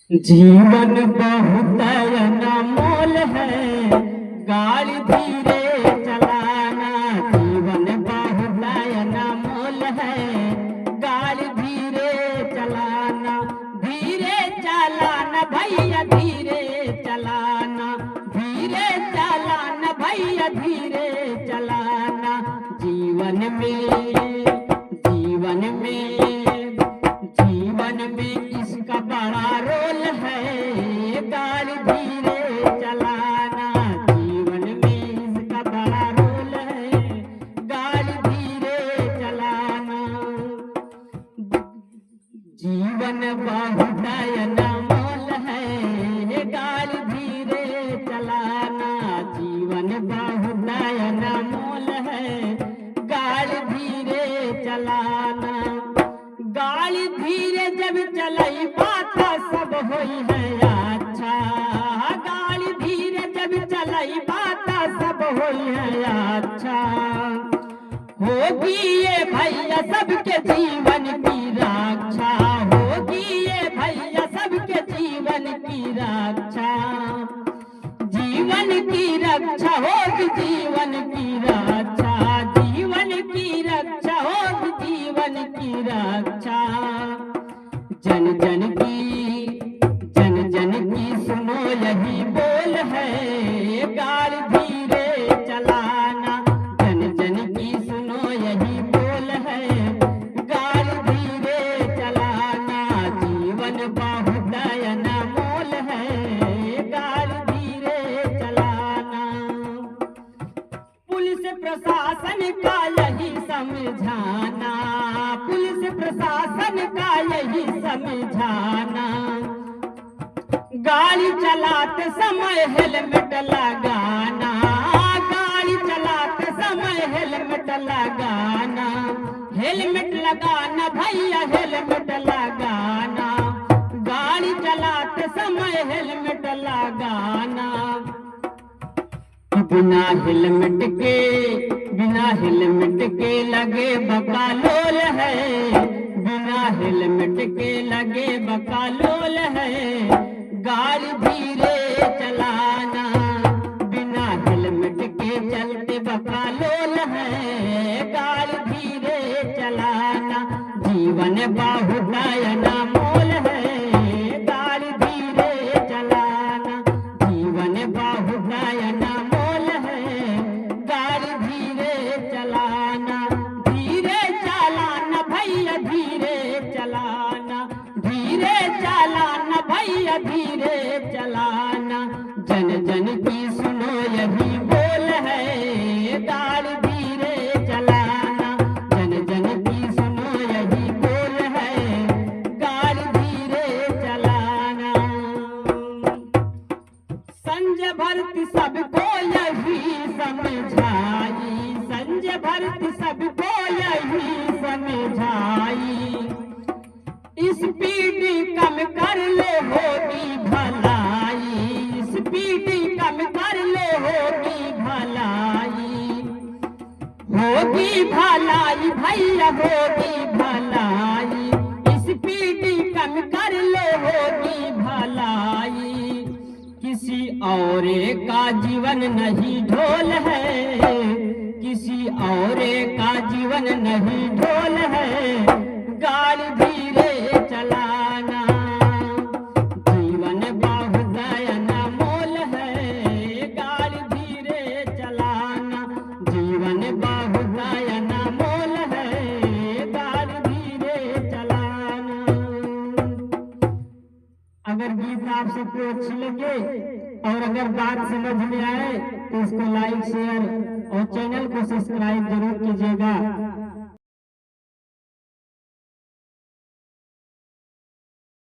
जीवन बहुत अनमोल है, गाड़ी धीरे चलाना। जीवन बहुत अनमोल है, गाड़ी धीरे चलाना। धीरे चलाना भैया धीरे चलाना, धीरे चलाना भैया धीरे चलाना। जीवन में जीवन में जीवन में इसका बड़ा रोल है, गाड़ी धीरे चलाना। जीवन में इसका बड़ा रोल है, गाड़ी धीरे चलाना। जीवन बहुत अनमोल है, गाड़ी धीरे चलाना। जीवन बहुत अनमोल है, गाड़ी धीरे चलाना। गाड़ी धीरे जब चलाई बात सब होई है अच्छा। गाड़ी धीरे जब चलाई बात सब होई है अच्छा। होगी ये भैया सबके जीवन की रक्षा, होगी ये भैया सबके जीवन की रक्षा। जीवन की रक्षा होगी जीवन की रक्षा, जीवन की रक्षा होगी जीवन की रक्षा। जन जन की सुनो यही बोल है, गाड़ी धीरे चलाना। जन जन की सुनो यही बोल है, गाड़ी धीरे चलाना। जीवन बहुत अनमोल है, गाड़ी धीरे चलाना। पुलिस प्रशासन का यही समझाना, पुलिस प्रशासन का यही समझाना। गाड़ी चलाते समय हेलमेट लगाना, गाड़ी चलाते समय हेलमेट लगाना। हेलमेट लगाना भैया हेलमेट लगाना, गाड़ी चलाते समय हेलमेट लगाना। बिना हेलमेट के लगे बकालोल है, बिना हेलमेट के लगे बकालोल है। गाड़ी धीरे चलाना, बिना हेलमेट के चलते बकालोल है, गाड़ी धीरे चलाना। जीवन बहुत अनमोल है, गाड़ी धीरे चलाना। जीवन बहुत अनमोल है, गाड़ी धीरे चलाना। धीरे चलाना भैया धीरे चलाना, धीरे चलाना भैया धीरे चलाना। जन जन की सुनो यही बोल है, गाड़ी धीरे चलाना। जन जन की सुनो यही बोल है, गाड़ी धीरे चलाना। संजय भारती सबको यही समझाई, संजय भारती सबको यही समझाई। स्पीड कम कर ले होगी भलाई, स्पीड कम कर ले होगी भलाई। होगी भलाई भैया होगी भलाई, स्पीड कम कर ले होगी भलाई। किसी और का जीवन नहीं ढोल है, किसी और का जीवन नहीं ढोल है। गाड़ी धीरे चलाना, जीवन बहुत अनमोल है, गाड़ी धीरे चलाना। जीवन बहुत अनमोल है, गाड़ी धीरे चलाना। अगर गीत आप सबको अच्छी लगे और अगर बात समझ में आए तो इसको लाइक शेयर और चैनल को सब्सक्राइब जरूर कीजिएगा।